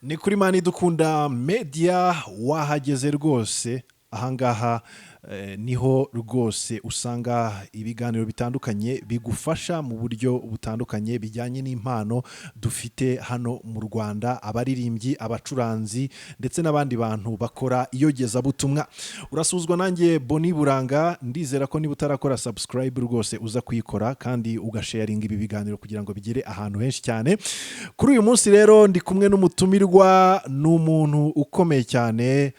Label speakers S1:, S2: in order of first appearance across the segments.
S1: ni kuri mani dukunda media wahageze rwose ahangaha niho rwose usanga ibiganiro bitandukanye bigufasha mu buryo butandukanye bijyanye n'impano dufite hano mu Rwanda, abaririmbyi, abacuranzi ndetse n'abandi bantu bakora iyogezabutumwa. Urasuzwa nanjye Boni Buranga, ndizera ko niba utarakora subscribe rwose uza kuyikora kandi ugasharinga ibi biganiro kugira ngo bigere ahantu henshi cyane. Kuri uyu munsi rero ndi kumwe n'umutumirwa, n'umuntu ukomeye cyane,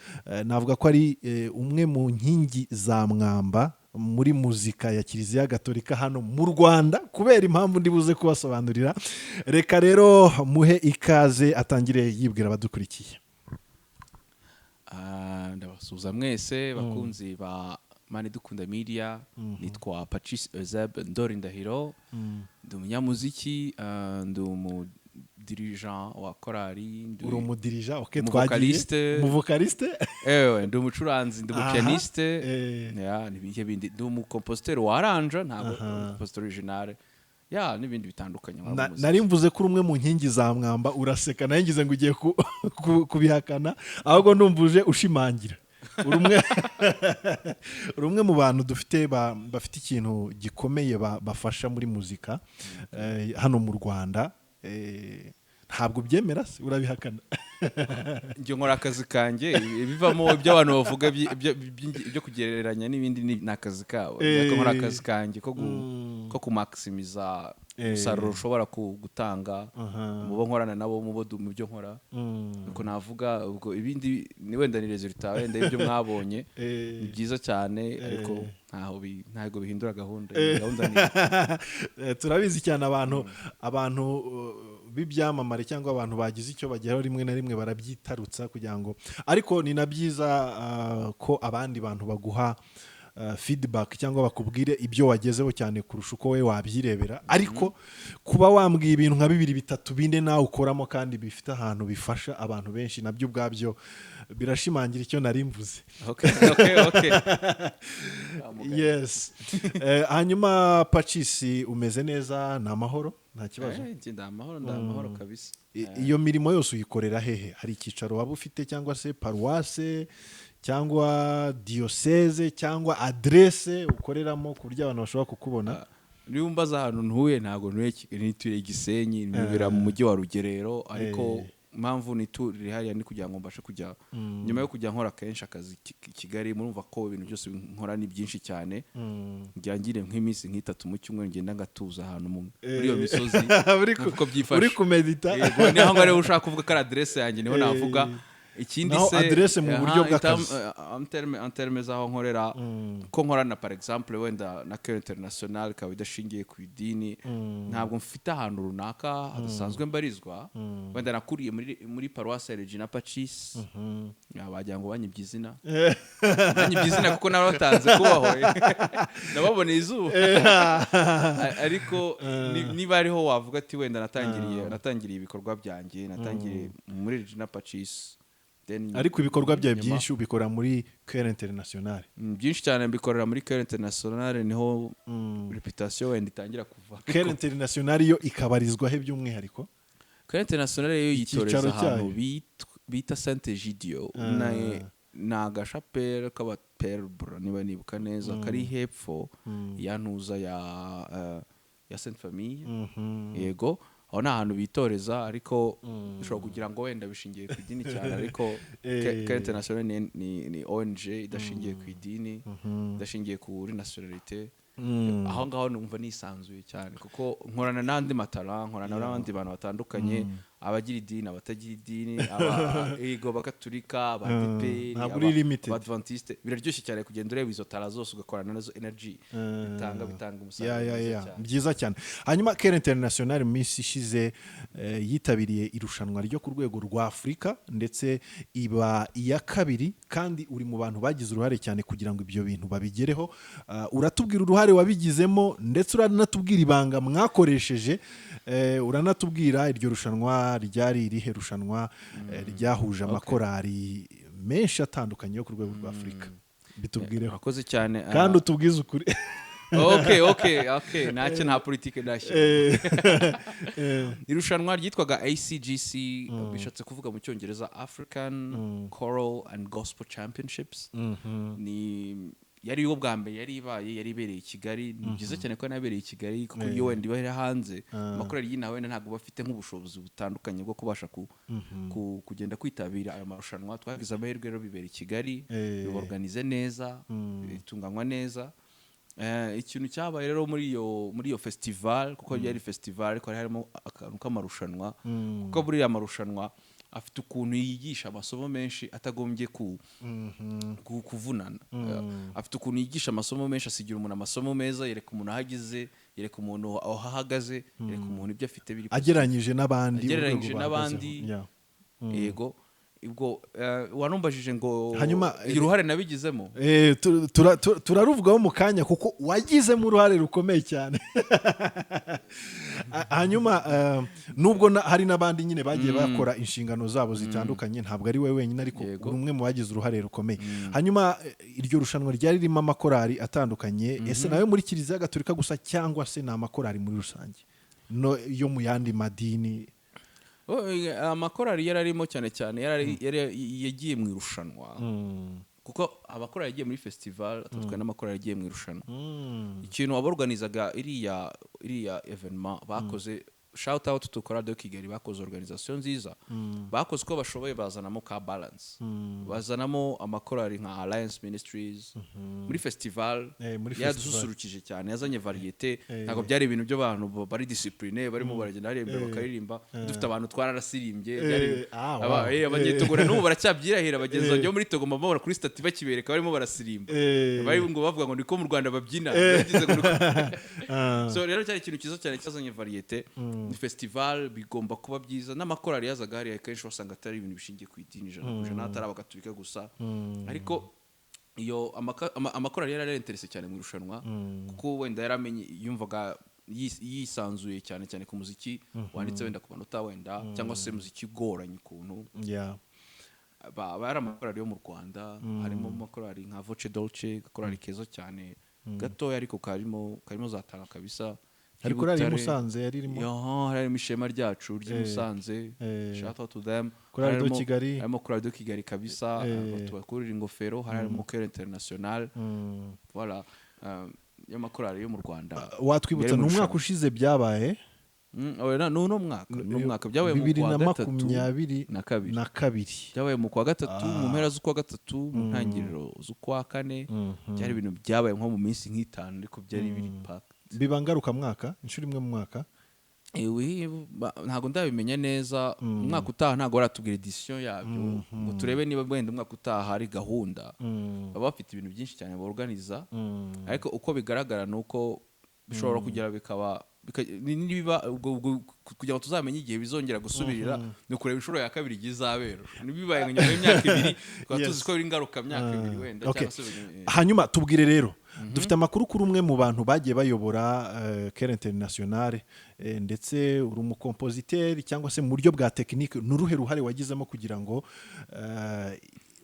S1: navuga ko ari umwe mu nkingi za mwamba muri muzika ya Kiliziya Gatolika hano mu Rwanda, kubera impamvu ndi buze kubasobanurira. Reka rero muhe ikaze atangire yibwira abadukurikiye.
S2: Ndabasuhuza mwese bakunzi ba Mani Dukunda Media. Nitwa Patrice Eusebe Ndorindahiro, ndi umunyamuziki, ndi dirigeant wa korali,
S1: uri umudirija, okay,
S2: twagiye
S1: umuvokaliste,
S2: ndi umucuranzi, ndi umupianiste, n'ibindi bindi, ndi umukompositeur wa arrange, ntabwo compositeur original, n'ibindi bitandukanye.
S1: Nari mvuze ko umwe mu nkingi za mwamba, uraseka nayo ngize ngo ugiye kubihakana, ahubwo ndumvuje ushimangira. Uri umwe mu bantu dufite bafite ikintu gikomeye bafasha muri muzika hano mu Rwanda. Ntabwo byemera, urabihakana?
S2: Njye nkora akazi kanjye, bivamo ibyo abantu bavuga byo kugereranya n'ibindi ni akazi kabo. Nkora akazi kanjye ko kumaximiza umusaruro ushobora gutanga mu bo nkorana nabo, mu byo nkora. Nuko navuga ubwo ibindi ni wenda ni resultat, wenda ibyo mwabonye ni byiza cyane, ariko ntago bihindura gahunda.
S1: Turabizi cyane abantu b'ibyamamare cyangwa abantu bagize icyo bageraho rimwe na rimwe barabyitarutsa kugira ngo, ariko ni na byiza ko abandi bantu baguha feedback cyangwa bakubwire ibyo wagezeho cyane kurusha uko we wabyirebera. Ariko kuba wambwiye ibintu nka 2-3 binde nawe ukoramo kandi bifite ahantu bifasha abantu benshi, nabyo ubwabyo birashimangira icyo nari mvuze.
S2: Okay.
S1: Yes. Hanyuma Patrice, umeze neza? Ni amahoro? Nta kibazo?
S2: Ndamahoro kabisa.
S1: Iyo mirimo yose uyikorera hehe? Hari icyicaro waba ufite cyangwa se paroisse cyangwa diocese cyangwa adresse ukoreramo ku buryo abantu bashobora kukubona?
S2: Niba umbaza ahantu ntuye, ntabwo nituye Gisenyi, nibera mu mujyi wa Rugerero, ariko impamvu nituri hariya ni kugira ngo mbashe kujya nyuma yo kujya nkora kenshi akazi Kigali. Murumva ko ibintu byose nkora ni byinshi cyane, ngira ngire nk'iminsi nk'itatu mu cyumweru ngenda ngatuza ahantu muri iyo misozi uko byifashe,
S1: uri kumedita.
S2: Niho ngo rero ushaka kuvuga ko adresse yanjye niho navuga. Ikindi se
S1: adresse mu buryo bw'akazi
S2: en termes aho nkorera, ko nkorana par exemple wenda na Cœur International ikaba idashingiye ku idini, ntabwo mfite ahantu runaka hadasanzwe mbarizwa. Wenda nakuriye muri paroisse Regina Pacis, bagira ngo banyibye izina kuko naratanze kubaho, nababoneye izuba. Ariko niba ariho wavuga ati wenda natangiriye ibikorwa byanjye, natangiriye muri Regina Pacis.
S1: Ariko ibikorwa byawe byinshi ubikora muri Cœur International?
S2: Byinshi cyane mbikorera muri Cœur International, niho reputation wenda itangira kuva.
S1: Cœur International yo ikabarizwa he by'umwihariko?
S2: Cœur International yo yitoreza ahantu bita Saint-Egidio, ni agashapere k'abaperbra niba nibuka neza, kari hepfo yantuza ya Sainte Famille. Yego, aho ni ahantu bitoreza, ariko ushobora kugira ngo wenda bishingiye ku idini cyane, ariko Cœur International ni ONG idashingiye ku idini, idashingiye kuri nationalité. Aho ngaho numva nisanzuye cyane, kuko nkorana n'andi matara, nkorana n'abandi bantu batandukanye, abagira idini, abatagira idini, Abakatolika, Abadeperi, Abadventiste. Biraryoshye cyane kugenda ureba izo tara zose ugakorana nazo energy, bitanga umusaruro
S1: byiza cyane. Hanyuma Cœur International mu minsi ishize yitabiriye irushanwa ryo ku rwego rwa Afurika, ndetse iba iya kabiri, kandi uri mu bantu bagize uruhare cyane kugira ngo ibyo bintu babigereho. Uratubwira uruhare wabigizemo, ndetse uranatubwira ibanga mwakoresheje, uranatubwira iryo rushanwa ryari irihe rushanwa ryahuje amakorali menshi atandukanye yo ku rwego rwa Afurika. Bitubwireho
S2: akoze cyane,
S1: kandi utubwize ukuri.
S2: okay ntacyo nta politike ndashyira. Irushanwa ryitwaga ACGC, bishatse kuvuga mu cyongereza African Choral and Gospel Championships. Ni yari yo bwa mbere yari ibereye i Kigali. Ni byiza cyane ko yanabereye i Kigali kuko iyo wenda iba hanze amakorali y'inaha wenda ntabwo bafite nk'ubushobozi butandukanye bwo kubasha kugenda kwitabira aya marushanwa. Twagize amahirwe rero bibera i Kigali, biorganize neza, bitunganywa neza. Ikintu cyabaye rero muri iyo festival, kuko yari festival ariko harimo akantu k'amarushanwa, kuko buriya amarushanwa afite ukuntu yigisha amasomo menshi atagombye kuvunana. Afite ukuntu yigisha amasomo menshi, asigira umuntu amasomo meza, yereka umuntu ahagize, yereka umuntu aho ahagaze, yereka umuntu ibyo afite biri
S1: agereranyije
S2: n'abandi. Yego, ubwo wanumbajije ngo hanyuma uruhare nabigizemo.
S1: Turaruvugaho mu kanya kuko wagizemo uruhare rukomeye cyane. Hanyuma nubwo hari n'abandi nyine bagiye bakora inshingano zabo zitandukanye, ntabwo ari we wenyine, ariko uri umwe mu bagize uruhare rukomeye. Hanyuma iryo rushanwa ryari ririmo amakorali atandukanye. Ese nawe muri Kiliziya Gatolika gusa cyangwa se ni amakorali muri rusange yo mu yandi madini?
S2: Amakorali yararimo cyane yagiye mu irushanwa, kuko abakorali yagiye muri festival atatwaye n'amakorali yagiye mu irushanwa. Ikintu waborganizaga iriya evenement bakoze, shout out to Chorale de Kigali, bakoze organisation nziza. Bakoze uko bashoboye, bazanamo ka balance, bazanamo amakorali nka Alliance Ministries muri festival. Yadususurukije cyane, yazanye variete. Ntabwo byari ibintu by'abantu bari discipline barimo baragenda hari imbere bakaririmba. Dufite abantu twararasirimbye, abanyetogora n'ubu baracyabyirahira. Bagenzi bajya muri Togo mbabona kuri stati bakibereka barimo barasirimba, bari ngo bavuga ngo niko mu Rwanda babyina. So rero cyari ikintu cyiza cyane cyazanye variete. Festival bigomba kuba byiza. N'amakorali yazaga hari akenshi wasanga atari ibintu bishingiye ku idini ijana atari abagatolika gusa, ariko iyo amakorali yari interese cyane mu irushanwa, kuko wenda yaramenye, yumvaga yisanzuye cyane ku muziki wanditse wenda ku manota wenda, cyangwa se muziki ugoranye ukuntu. Bari amakorali yo mu Rwanda, harimo amakorali nka Voce Dolce, gakorali keza cyane gatoya ariko karimo zatanga kabisa.
S1: Ariko ari Musanze yari irimo.
S2: Harimo ishema ryacu ry'Musanze, shout out to them.
S1: Chorale de Kigali,
S2: harimo Chorale de Kigali kabisa, tubakurira ingofero. Harimo Chorale International, voilà. Y'amakorali yo mu Rwanda.
S1: Watwibutsa n'umwaka ushize byabaye?
S2: N'uno mwaka byabaye mu
S1: 2022
S2: byabaye mu kwa gatatu, mu mpera z'ukwa gatatu, mu ntangiriro z'ukwa kane. Byari ibintu byabaye nko mu minsi nk'itanu, ariko byari biri pack.
S1: Biba ngaruka mwaka, inshuro imwe mu mwaka?
S2: Ntabwo ndabimenya neza. Umwaka utaha ntabwo baratubwira edition yabyo ngo turebe niba wenda umwaka utaha hari gahunda. Baba bafite ibintu byinshi cyane borganiza, ariko uko bigaragara nuko bishobora kugera bikaba kugira ngo tuzamenye igihe bizongera gusubirira, ni kureba inshuro ya kabiri izabera. Nibibaye nyuma y'imyaka 2 tukaba tuzi ko biri ingaruka myaka 2 wenda, cyangwa se.
S1: Hanyuma tubwire rero, dufite amakuru kuri umwe mu bantu bagiye bayobora Chorale Internationale, ndetse uri umukompositeri cyangwa se mu buryo bwa tekinike, n'uruhe ruhare wagizemo kugira ngo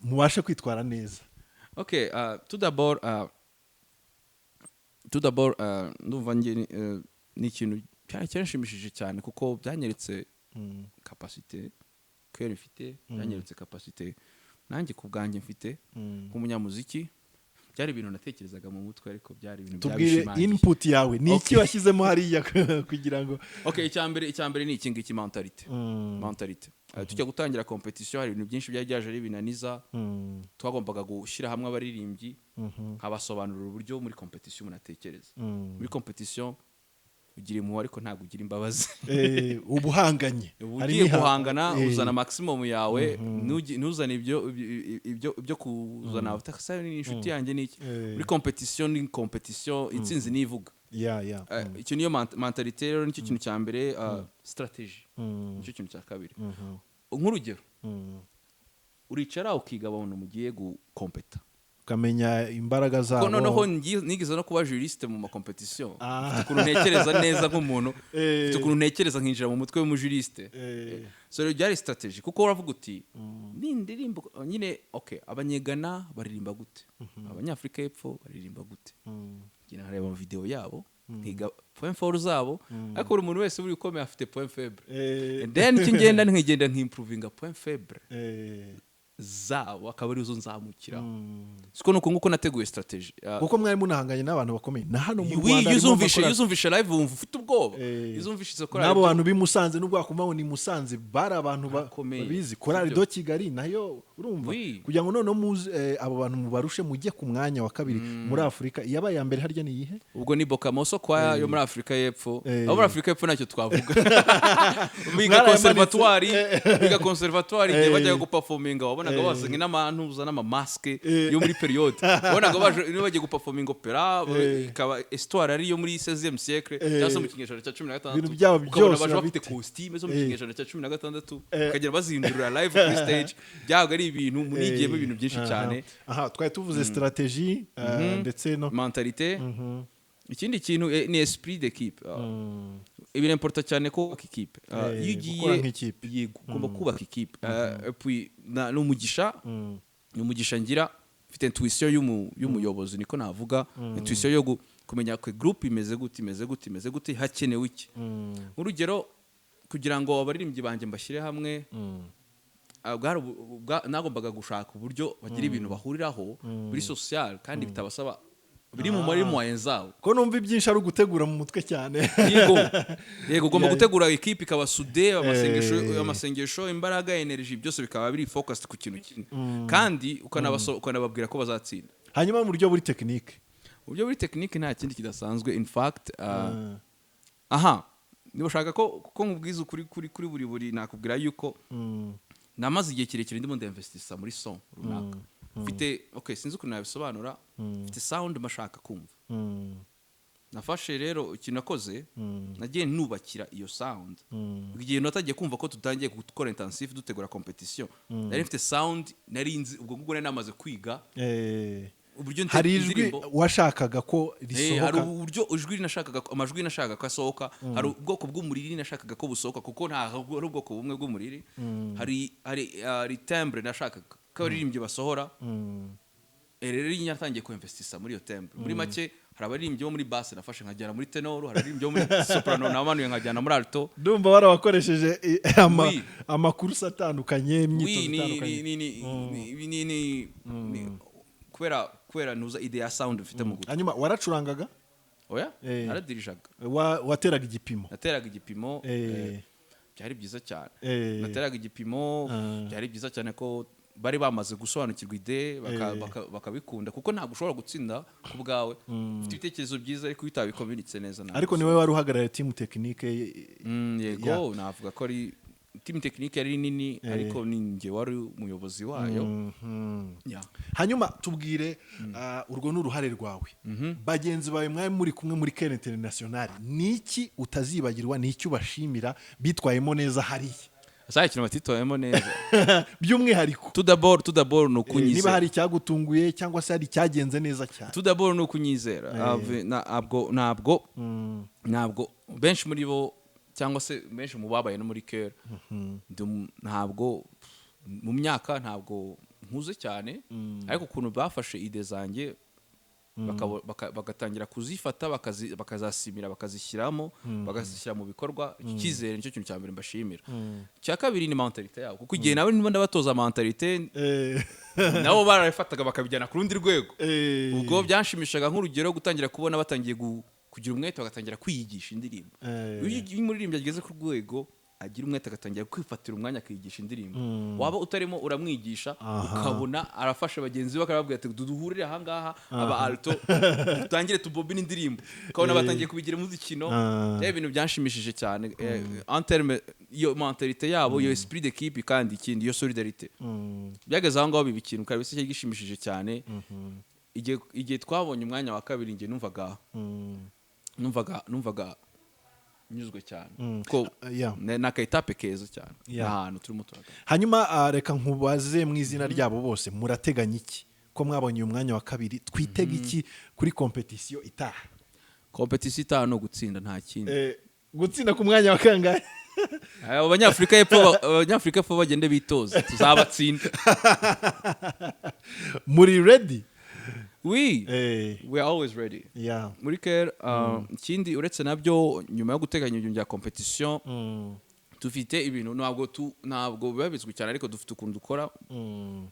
S1: mubashe kwitwara neza?
S2: Tout d'abord ndumva ni ikintu cyanshimishije cyane, kuko byanyeretse capacité ko ifite, byanyeretse capacité nanjye ku bwanjye mfite nk'umunyamuziki. Byari ibintu natekerezaga mu mutwe, ariko byari ibintu byabishimangiye.
S1: Tubwire input yawe, ni iki washyizemo hariya kugira ngo
S2: icyambere ni iki ngiki, mentalite. Tujya gutangira competition, hari ibintu byinshi byari byaje ari binaniza. Twagombaga gushyira hamwe abaririmbyi, nkabasobanurira uburyo muri competition umuntu atekereza. Muri competition ugira impuhwe ariko ntabwo ugira imbabazi.
S1: Ubuhanganye,
S2: ugiye guhangana uzana maximum yawe, ntuzane ibyo kuzana utakasa n'inshuti yanjye n'iki. Muri competition intsinzi nivuga. Icyo niyo mentalite rero, nicyo kintu cya mbere. Strategy nicyo kintu cya kabiri. Nk'urugero, uricara ukiga abantu mugiye gukompeta,
S1: ukamenya imbaraga zabo.
S2: Noneho nigeze no kuba juriste mu makompetition. Ukuntu ntekereza neza nk'umuntu, ukuntu ntekereza nkinjira mu mutwe w'umujuriste. So byari strategy, kuko uravuga uti nindirimba nyine, abanyegana baririmba gute, abanyafrika y'epfo baririmba gute, ngenda nkareba video yabo nkiga point fort zabo ariko buri muntu wese buri ukomeye afite point faible and then nkigenda nkimprovinga point faible zabo akaba arizo nzamukira siko nuko nguko nateguye strategy
S1: kuko mwari munahanganye n'abantu bakomeye na hano mu Rwanda
S2: yuzumvishe live wumva ufite ubwoba yuzumvishe isoko
S1: nabo bantu bimusanze nubwo akumva ni Musanze bari abantu babizi Korali do Kigali nayo urumva kugira ngo none muze abo bantu mubarushe mujye ku mwanya wa kabiri muri Afrika yabaye mbere harya ni yihe
S2: ubwo ni Bokamoso kwa yo muri Afrika y'Epfo abo muri Afrika y'Epfo nacyo twavuga biga conservatoire igihe bajya guperforminga wabonaga bazinga n'abantu uzana ama maske yo muri periode wabonaga baje guperforminga opera ikaba histoire ari yo muri 16e siècle cyangwa mu kinyejana cya 16
S1: ibintu byabo byose
S2: bafite costume zo mu kinyejana cya 16 ukagera bazindurira live kuri stage byago ari ibintu munigiyemo ibintu byinshi cyane
S1: twari tuvuze strategie ndetse no
S2: mentalité ikindi kintu ni esprit d'équipe ibi n'importa cyane ko equipe yugiye yego ugomba kubaka equipe puis n'umugisha ngira mfite intuition y'umuyobozi niko navuga intuition yo kumenya ko group imeze gute hakenewe iki urugero kugira ngo abaririmbyi banje mbashyire hamwe nagombaga gushaka uburyo bagira ibintu bahuriraho buri social kandi bitabasaba biri mu moyen zawo
S1: ko numva ibyinshi ari ugutegura mu mutwe cyane
S2: yego ugomba gutegura equipe ikaba sude amasengesho imbaraga energy byose bikaba biri focused ku kintu kimwe kandi ukanababwira ko bazatsinda
S1: hanyuma mu buryo buri technique
S2: nta kindi kidasanzwe in fact niba ushaka ko nkubwiza kuri buri nakubwira yuko namaze igihe kirekire ndimo ndinvestisa muri son runaka mfite sinzi ukuntu nabisobanura mfite sound mashaka kumva nafashe rero ikintu nakoze nagiye nubakira iyo sound igihe natagiye kumva ko tutangiye gukora intensive dutegura competition nari mfite sound nari nzi ubwo ngubwo namaze kwiga
S1: hari ijwi washakaga ko risohoka
S2: hari uburyo ijwi nashakaga amajwi nashakaga ko asohoka hari ubwoko bw'umuriri nashakaga ko busohoka kuko nta ubwoko bumwe bw'umuriri hari timbre nashakaga ko abaririmbyi basohora rero nyatangiye kuinvestisa muri iyo timbre muri make hari abaririmbyi bo muri basse nafashe nkajyana muri tenor hari abaririmbyi bo muri soprano namanuye nkajyana muri alto
S1: ndumva barabakoresheje amakursi atandukanye imyitozo itandukanye kubera nuza idea ya sound ufite mu gutya hanyuma waracurangaga
S2: oya aradirishaga
S1: wateraga igipimo
S2: byari byiza cyane nateraga igipimo byari byiza cyane ko bari bamaze gusobanukirwa ide bakabikunda kuko ntabwo ushobora gutsinda ku bwawe ufite ibitekerezo byiza ariko bitabikombinitse neza
S1: ariko niwe wari uhagarariye team technique
S2: yego navuga ko ari team technique yari nini ariko ninjye wari umuyobozi wayo
S1: hanyuma tubwire urwo n'uruhare rwawe bagenzi bawe mwari muri kumwe muri Kere International niki utazibagirwa niki ubashimira bitwayemo neza hariya
S2: Asaya kintu batitwayemo neza
S1: by'umwihariko
S2: tudabor no kunyizera
S1: niba hari cyagutunguye cyangwa se hari cyagenze neza cyane
S2: tudabor no kunyizera ntabwo benshi muri bo cyangwa se benshi mu babaye no muri Kere ntabwo mu myaka ntabwo nkuze cyane ariko ukuntu bafashe ide zanjye bagatangira kuzifata bakazasimira bakazishyiramo bagashyira mu bikorwa icyizere nicyo kintu cya mbere mbashimira cya kabiri ni mentalite yabo kuko igihe nawe niba ndabatoza mentalite nabo barabifataga bakabijyana ku rundi rwego ubwo byanshimishaga nk'urugero gutangira kubona batangiye kugira umwete bagatangira kwiyigisha indirimbo iyo umuririmbyi ageze ku rwego agira umwete agatangira kwifatira umwanya akiyigisha indirimbo waba utarimo uramwigisha ukabona arafasha bagenzi be akababwira ati duhurire aha ngaha aba alto dutangire tubobine indirimbo ukabona batangiye kubigira mu zikino ibintu byanshimishije cyane en terme iyo mentalite yabo iyo esprit d'équipe kandi ikindi iyo solidarité byageze aho ngaho bibikintu kabisa cyagishimishije cyane igihe twabonye umwanya wa kabiri nge numvaga nyuzwe cyane ko nakayitape keza cyane ahantu turimo turaga
S1: hanyuma reka nkubaze mu izina ryabo bose murateganya iki ko mwabonye uyu mwanya wa kabiri twitega iki kuri competition itaha
S2: no gutsinda nta kindi
S1: gutsinda ku mwanya wa kangahe
S2: abanyafrika y'epfo bagende bitoza tuzabatsinda
S1: muri ready
S2: we are always ready. Muri KR ikindi uretse nabyo nyuma yo guteganya ibyo bya competition dufite ibintu ntabwo biba bizwi cyane ariko dufite ukuntu dukora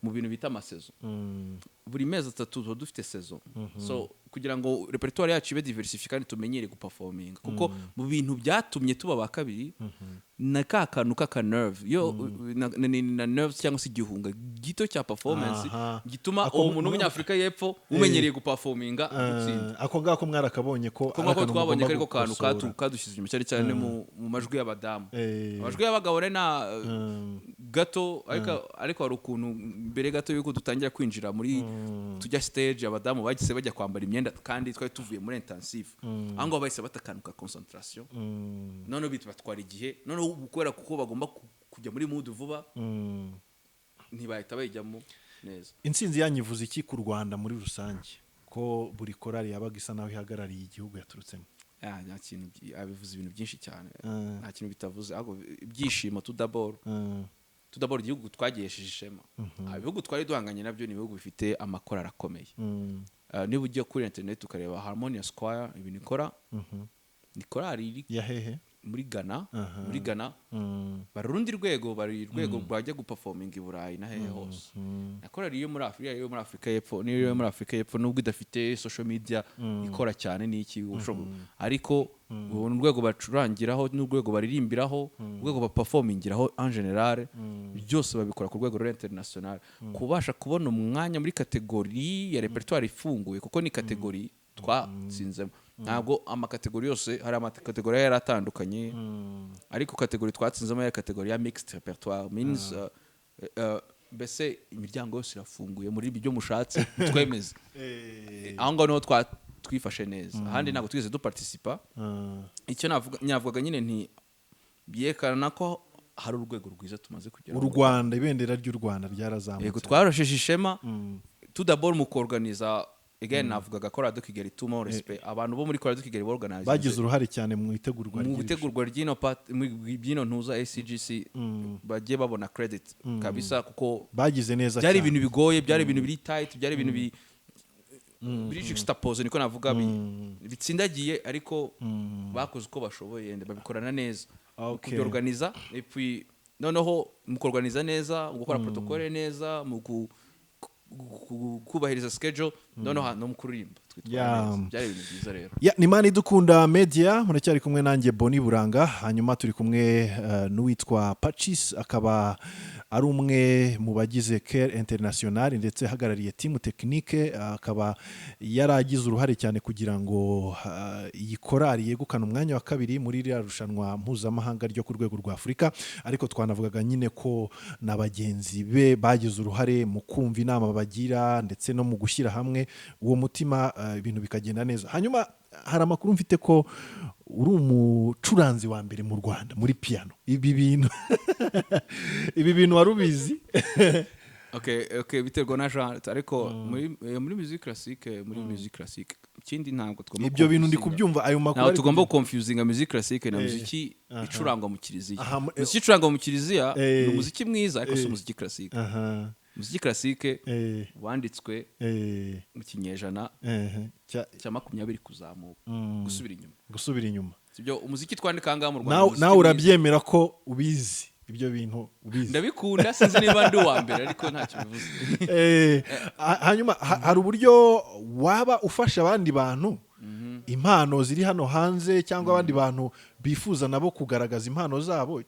S2: mu bintu bita amasezo buri mezi 3 tuba dufite saison so kugira ngo repertoire yacu ibe diversifié kandi tumenyere guperforminga kuko mu bintu byatumye tuba ba kabiri na kantu kaka nerve yo na nerves cyangwa se igihunga gito cya performance gituma umuntu w'umunyafrika y'epfo umenyereye guperforminga gutsinda
S1: ako ngako mwarakabonye ko
S2: twabonye ko kantu kadushyize inyuma cyane mu majwi y'abadamu amajwi y'abagabo na gato ariko hari ukuntu mbere gato yuko dutangira kwinjira muri tujya stage abadamu bagise bajya kwambara imyenda kandi twari tuvuye muri intensive ango bahise batakanuka concentration none bitwara igihe none kubera kuko bagomba kujya muri mood vuba ntibahita bayijyamo neza.
S1: Intsinzi yanyivuze iki ku Rwanda muri rusange ko buri korali yabaga isa naho ihagarariye igihugu yaturutsemo?
S2: Nta kintu abivuze ibintu byinshi cyane nta kintu bitavuze ahubwo ibyishimo tudaboro igihugu twagiyejeje ishema ibihugu twari duhanganye nabyo ni ibihugu bifite amakorali akomeye niba ugiye kuri internet ukareba Harmonious Choir ibintu ikora ni korali
S1: ya hehe
S2: muri Ghana bari urundi rwego rwajya guperforminga i Burayi na hehe hose nakorali yo muri Afurika y'Epfo nubwo idafite social media ikora cyane n'iki ariko ubona urwego bacurangiraho n'urwego baririmbiraho urwego baperformingiraho en general byose babikora ku rwego international kubasha kubona umwanya muri kategori ya repertoire ifunguye kuko ni kategori twatsinzemo ntabwo amakategori yose hari amakategori yari atandukanye ariko kategori twatsinzemo ya kategori ya mixed repertoire means mbese imiryango yose irafunguye muri ibyo mushatse twemeze aho ngaho niho twifashe neza ahandi ntabwo twigeze duparticipa icyo navugaga nyine nti byerekana ko hari urwego rwiza tumaze kugera
S1: u Rwanda ibendera ry'u Rwanda ryarazamutse
S2: yego twarosheje ishema tudabora mu kuorganiza again navugaga ko Radio Kigali tumo respect abantu bo muri Radio Kigali organize
S1: bagize uruhare cyane mu itegurwa
S2: ry'ino ntuza ACGC bagiye babona credit kabisa kuko
S1: bagize neza
S2: byari ibintu bigoye byari ibintu biri tight byari ibintu biri juxtapose niko navuga bitsindagiye ariko bakoze uko bashoboye babikorana neza kubiorganiza et puis noneho mu kuorganiza neza mu gukora protocole neza mu kubahiriza schedule noneho no mu kuririmba byari ibintu byiza rero
S1: ni Imana idukunda media muracyari kumwe nanjye Boni Buranga hanyuma turi kumwe n'uwitwa Pacis akaba ari umwe mu bagize KR International ndetse hagarariye team technique akaba yaragize uruhare cyane kugira ngo iyi korali yegukana umwanya wa kabiri muri iriya rushanwa mpuzamahanga ryo ku rwego rwa Afurika ariko twanavugaga nyine ko n'abagenzi be bagize uruhare mu kumva inama bagira ndetse no mu gushyira hamwe uwo mutima ibintu bikagenda neza. Hanyuma hari amakuru mfite ko uri umucuranzi wa mbere mu Rwanda muri piano. Ibi bintu warubizi?
S2: Okay biterwa na genre ariko muri musique classique ikindi ntabwo tugomba
S1: ibyo bintu ndi kubyumva ayo makuru
S2: ntabwo tugomba confusinga musique classique na muziki icurangwa mu kiliziya. Muziki icurangwa mu kiliziya ni umuziki mwiza ariko si umuziki classique. Muziki classique wanditswe mu kinyejana cya 20 kuzamuka gusubira inyuma sibyo umuziki twandika ngaha mu Rwanda.
S1: Nawe urabyemera ko ubizi ibyo bintu ubizi?
S2: Ndabikunda sinzi niba ndi uwa mbere ariko ntacyo bivuze.
S1: Hanyuma hari uburyo waba ufasha abandi bantu impano ziri hano hanze cyangwa abandi bantu bifuza nabo kugaragaza impano zabo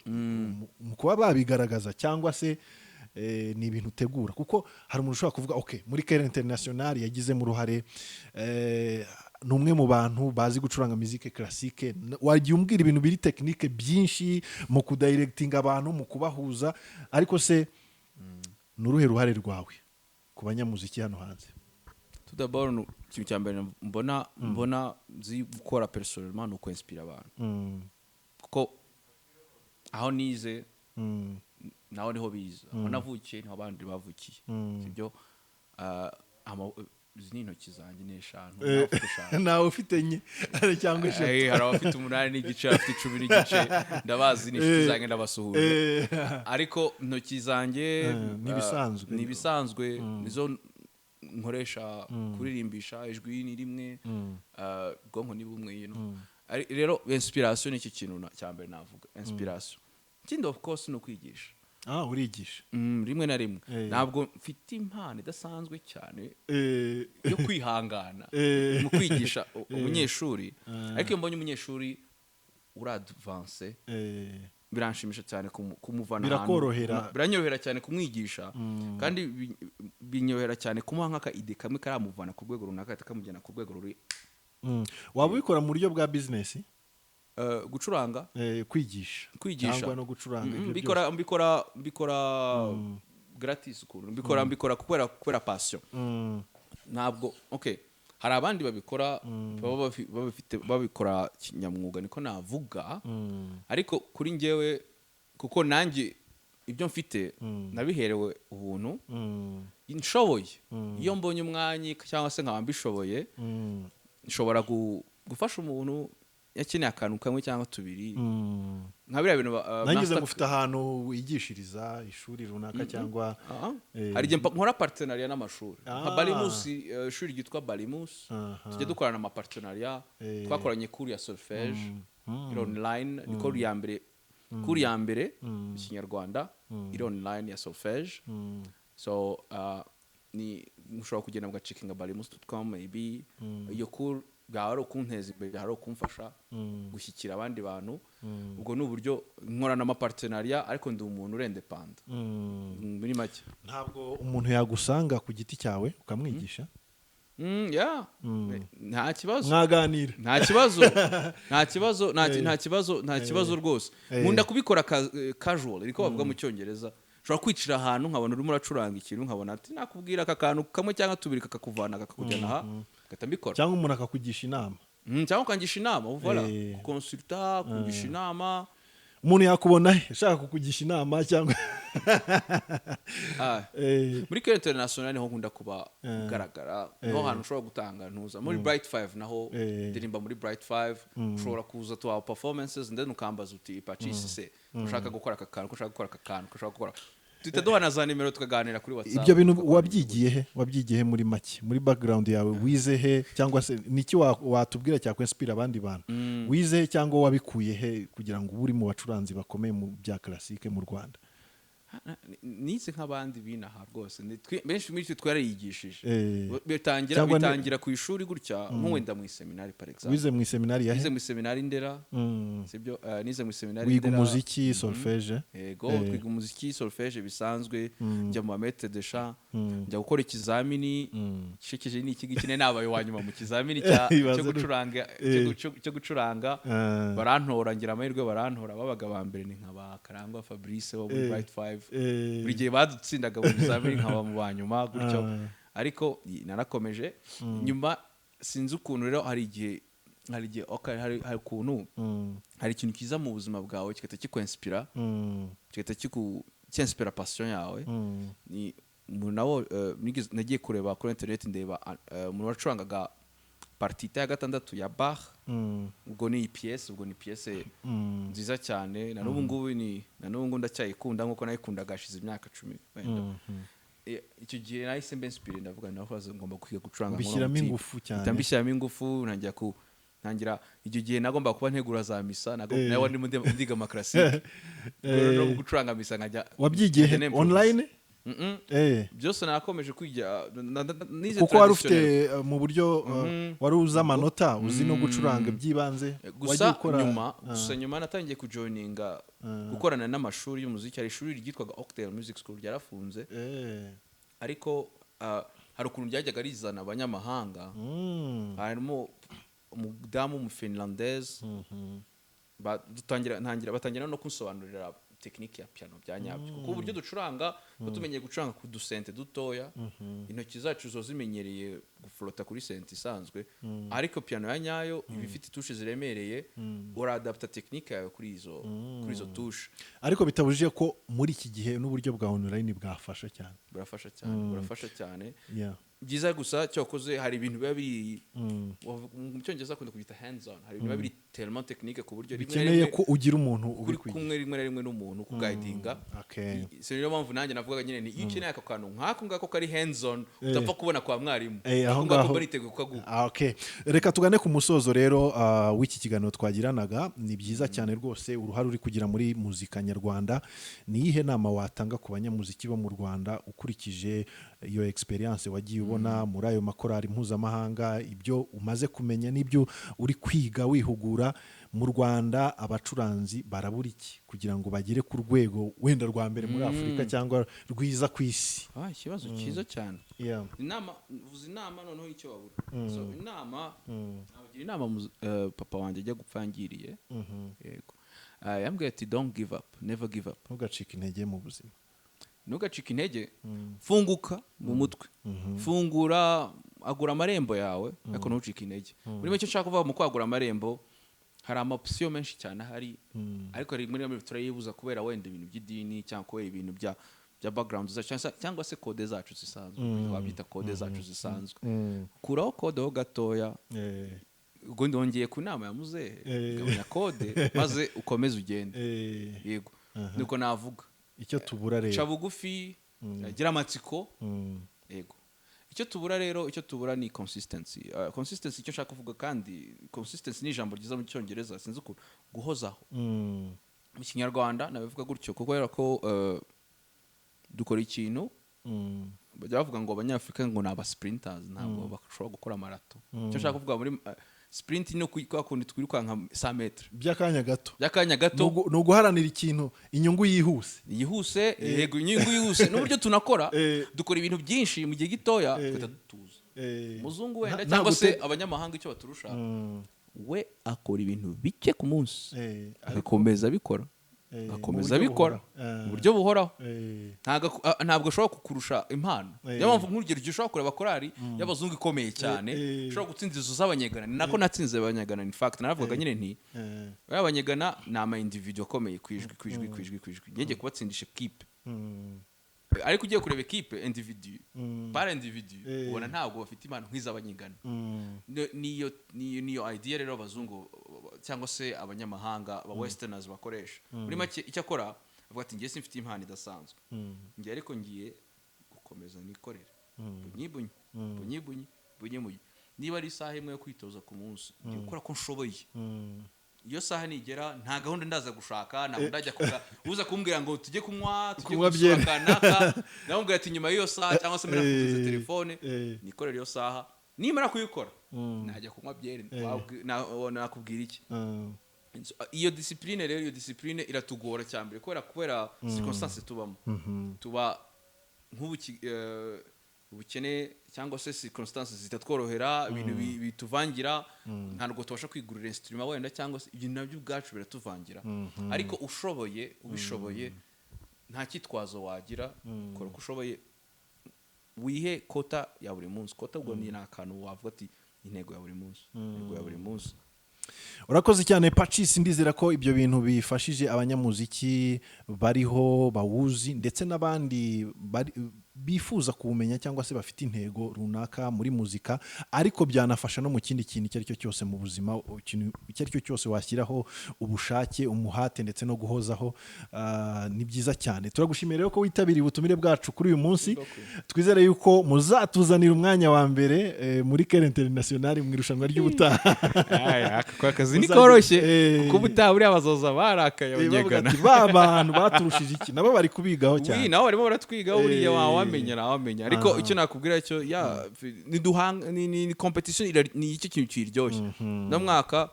S1: mu kuba babigaragaza cyangwa se ni ibintu utegura kuko hari umuntu ushobora kuvuga okay muri KR International yagizemo uruhare ni umwe mu bantu bazi gucuranga musique classique wagiye umbwira ibintu biri technique byinshi mu kudirectinga abantu mu kubahuza ariko se nuruhe ruhare rwawe ku banyamuziki hano hanze?
S2: Tudabona ikintu cya mbere mbona zi gukora personnellement no kwinspira abantu kuko aho nize naho niho biza aho navukiye niho abandi bavukiye sibyo izi intoki zanjye ni 5
S1: nawe ufite nye cyangwa 6
S2: hari abafite 8 n'igice abafite 10 n'igice ndabazi n'inshuti zanjye ndabasuhuje ariko intoki zanjye
S1: nibisanzwe
S2: nizo nkoresha kuririmbisha ijwi ni rimwe ubwonko ni bumwe rero inspiration ni iki kintu cya mbere navuga inspiration ikindi of course no kwigisha
S1: urigisha
S2: rimwe na rimwe ntabwo mfite impano idasanzwe cyane yo kwihangana mu kwigisha umunyeshuri ariko iyo mbonye umunyeshuri uradvance biranshimisha cyane kumuvana
S1: birakorohera
S2: biranyorohera cyane kumwigisha kandi binyohera cyane kumuha nk'aka ide kamwe karamuvana ku rwego runaka kakamujyana ku rwego ruri
S1: waba ubikora mu buryo bwa business
S2: gucuranga
S1: kwigisha cyangwa no gucuranga
S2: mbikora gratis ukuntu mbikora kubera passion ntabwo okay hari abandi babikora babikora kinyamwuga niko navuga ariko kuri njyewe kuko nanjye ibyo mfite nabiherewe ubuntu nshoboye iyo mbonye umwanya cyangwa se nkaba mbishoboye nshobora gufasha umuntu yakeneye akantu kamwe cyangwa tubiri nka biriya bintu
S1: nangize mufite ahantu wigishiriza ishuri runaka cyangwa
S2: hari igihe nkora partenariat n'amashuri nka Balimus ishuri ryitwa Balimus tujya dukorana ama partenariat twakoranye kuri ya solfège online kuri ya mbere mu Kinyarwanda iri online ya solfège so ni mushobora kugenda mugacekinga balimus.com maybe iyo kuri bwari ukunteza imbere hari ukumfasha gushyikira abandi bantu ubwo ni uburyo nkorana n'amapartenariat ariko ndi umuntu urendepanda muri make
S1: ntabwo umuntu yagusanga ku giti cyawe ukamwigisha
S2: nta kibazo
S1: mwaganira
S2: nta kibazo rwose nkunda kubikora casual ariko bavuga mu cyongereza ushobora kwicira ahantu nkabona urimo uracuranga ikintu nkabona ati nakubwira aka kantu kamwe cyangwa tubiri kakakuvana kakakujyana aha gahita mbikora
S1: cyangwa umuntu akakugisha inama
S2: cyangwa ukangisha inama uvala kukonsulta kugisha inama
S1: umuntu yakubona ashaka kukugisha inama cyangwa
S2: muri Kenya International niho nkunda kuba garagara niho hantu ushobora gutanga ntuza muri Bright 5 naho ndirimba muri Bright 5 ushobora kuza to our performances and then ukambaza uti Patrice se ushaka gukora aka kantu ushaka gukora aka kantu ushaka gukora tuhita duhana za nimero tukaganira kuri WhatsApp
S1: ibyo bintu wabyigiye he muri make muri background yawe wize he cyangwa se niki watubwira cya kwinspira abandi bantu wize he cyangwa wabikuye he kugira ngo uri mu bacuranzi bakomeye mu bya classique mu Rwanda
S2: nize nk'abandi binaha rwose benshi muri twe twarayigishije bitangira ku ishuri gutya nk'uwenda mu seminari par exemple
S1: wize mu seminari
S2: wize mu seminari Ndera sibyo nize mu seminari
S1: Ndera wiga umuziki solfège
S2: yego kwiga umuziki solfège bisanzwe njya mu maître de chant njya gukora ikizamini gishekeje ni iki gikine nabaye wanyuma mu kizamini cyo gucuranga barantora ngira amahirwe barantora babaga ba mbere ni nkaba Karangwa Fabrice wo muri Bright 5 buri gihe badutsindaga mu bizamini nkaba mu banyuma gutyo ariko narakomeje nyuma sinzi ukuntu rero hari igihe hari ukuntu hari ikintu kiza mu buzima bwawe kigahita kikwenspira kigahita kinspira passion yawe ni nawo nagiye kureba kuri internet ndeba umuntu wacurangaga partita ya gatandatu ya Bach ubwo ni pièce nziza cyane na n'ubu ngubu ndacyayikunda nkuko nayikundaga hashize imyaka 10 icyo gihe nahise mbenspire ndavuga naho ngomba kwiga gucuranga
S1: bishyiramo ingufu cyane
S2: ndambishyiramo ingufu ntangira icyo gihe nagomba kuba ntegura za misa nawe wari ndiga ama classique no gucuranga misa nkajya
S1: wabyigiye online
S2: byose nakomeje kwiga
S1: kuko wari ufite mu buryo wari uzi amanota uzi no gucuranga by'ibanze
S2: gusa nyuma natangiye kujoininga gukorana n'amashuri y'umuziki hari ishuri ryitwaga Octel Music School ryarafunze ariko hari ukuntu ryajyaga rizana abanyamahanga harimo umudamu w'umufinlandese batangira no kunsobanurira tekinike ya piano bya nyabyo kuko uburyo ducuranga tumenyeye gucuranga ku dusente dutoya intoki zacu zo zimenyereye guflota kuri sente isanzwe ariko piano ya nyayo iba ifite tushe ziremereye uradapta tekinike yawe kuri izo tushe
S1: ariko bitabujije ko muri iki gihe n'uburyo bwa online bwafasha cyane
S2: burafasha cyane byiza gusa cyakoze hari ibintu biba biri mu cyongereza akunda kubita hands on, hari ibintu biba biri tellement technique ku buryo
S1: bikeneye ko ugira umuntu
S2: uri kumwe rimwe na rimwe n'umuntu kuguidinga. Niyo mpamvu nanjye navugaga nyine ni iyo ukeneye aka kantu nk'ako ngako kari hands on utapfa kubona kwa mwarimu
S1: aho ngaho bariteguye kukaguha. Reka tugane ku musozo rero w'iki kiganiro twagiranaga. Ni byiza cyane rwose uruhare uri kugira muri muzika nyarwanda. Ni iyihe nama watanga ku banyamuziki bo mu Rwanda ukurikije iyo experience wagiye ubona muri ayo makorari mpuzamahanga, ibyo umaze kumenya n'ibyo uri kwiga wihugura mu Rwanda? Abacuranzi barabura iki kugira ngo bagere ku rwego wenda rwa mbere muri Afurika cyangwa rwiza ku isi?
S2: Ikibazo cyiza cyane. Inama noneho icyo babura. Nabagira inama papa wanjye ajya gupfangiriye. Yego. Yambwiye ati don't give up, never give up.
S1: Ntugacike intege mu buzima.
S2: Ntugacike intege, funguka mu mutwe, fungura, agura amarembo yawe, ariko ntucike intege. Muri make nshaka kuvuga mu kwagura amarembo, hari amapsiyo menshi cyane ahari, ariko rimwe na rimwe turayibuza kubera wenda ibintu by'idini cyangwa kubera ibintu bya background cyangwa se kode zacu zisanzwe, wabyita kode zacu zisanzwe. Kuraho kode ho gatoya, ubwo ndongeye ku nama ya muzehe, gabanya kode maze ukomeze ugende. Yego, niko navuga. Icyo tubura rero ca bugufi, gira amatsiko. Yego, icyo tubura rero, icyo tubura ni consistency. Consistency icyo nshaka kuvuga, kandi consistency ni ijambo ryiza mu cyongereza, sinzi uko guhozaho. Mu kinyarwanda nabivuga gutyo kubera ko dukora ikintu, bajya bavuga ngo abanyafurika ngo ni aba sprinters, ntabwo bashobora gukora marato. Icyo nshaka kuvuga muri sprint no kwa kundi twirukanka 100 metres by'akanya gato, no guharanira ikintu inyungu yihuse. Yego, inyungu yihuse n'uburyo tunakora, dukora ibintu byinshi mu gihe gitoya, twita dutuza. Muzungu wenda cyangwa se abanyamahanga icyo baturusha, we akora ibintu bike ku munsi, agakomeza bikora mu buryo buhoraho. Ntabwo ashobora kukurusha impano. Niyo mpamvu nk'urugero igihe ushobora kureba korari y'abazungu ikomeye cyane, ushobora gutsinda izo z'abanyegana. Ni nako natsinze abanyegana. In fact naravugaga nyine nti abanyegana ni ama individual akomeye kwijwi njye kubatsindisha equipe, ariko ugiye kureba equipe individu par individu ubona ntabwo bafite impano nk'iz'abanyegana. Niyo idea rero abazungu cyangwa se abanyamahanga ba westerners bakoresha. Muri make icyo akora avuga ati ngiye simfite impano idasanzwe, ngiye ariko ngiye gukomeza nikorera bunyi. Niba ari isaha imwe yo kwitoza ku munsi, ngiye gukora ko nshoboye. Iyo saha nigera nta gahunda ndaza gushaka, ntabwo ndajya uza kumbwira ngo tujye kunywa gushakana, ndamubwira ati nyuma y'iyo saha cyangwa se muravuze telefone nikorera iyo saha. Nimara kuyikora najya kunywa byeri, nakubwira iki? Iyo discipline rero, iyo discipline iratugora cyane kubera circonstances tubamo. Tuba ubukene cyangwa se circonstances zitatworohera, ibintu bituvangira, ntabwo tubasha kwigurira instrument wenda, cyangwa se ibintu nabyo ubwacu biratuvangira. Ariko ubishoboye nta kitwazo wagira, kora uko ushoboye, wihe kota ya buri munsi. Kota ubwo ni akantu wavuga ati intego ya buri munsi. Urakoze cyane Pacis, ndizera ko ibyo bintu bifashije abanyamuziki bariho bawuzi, ndetse n'abandi bifuza kuwumenya cyangwa se bafite intego runaka muri muzika, ariko byanafasha no mu kindi kintu icyo ari cyo cyose mu buzima. Ikintu icyo ari cyo cyose washyiraho ubushake, umuhate ndetse no guhozaho, ni byiza cyane. Turagushimira rero ko witabiriye ubutumire bwacu kuri uyu munsi. Twizere yuko muzatuzanira umwanya wa mbere muri Kere International mu irushanwa ry'ubutaha. Kwa kazi ni koroshye, kuko ubutaha buriya bazoza barakaye abanyegana. Abantu baturushije iki nabo bari kubigaho cyane. Nabo barimo baratwigaho buriya wamenya. Ariko icyo nakubwira cyo ni competition, ni iki kintu kiryoshye. No mwaka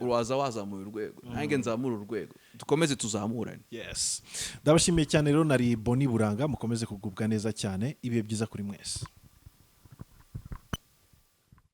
S2: wazamura urwego, nange nzamura urwego, dukomeze tuzamurane. Yes, ndabashimiye cyane rero. Nari Boni Buranga, mukomeze kugubwa neza cyane, ibihe byiza kuri mwese.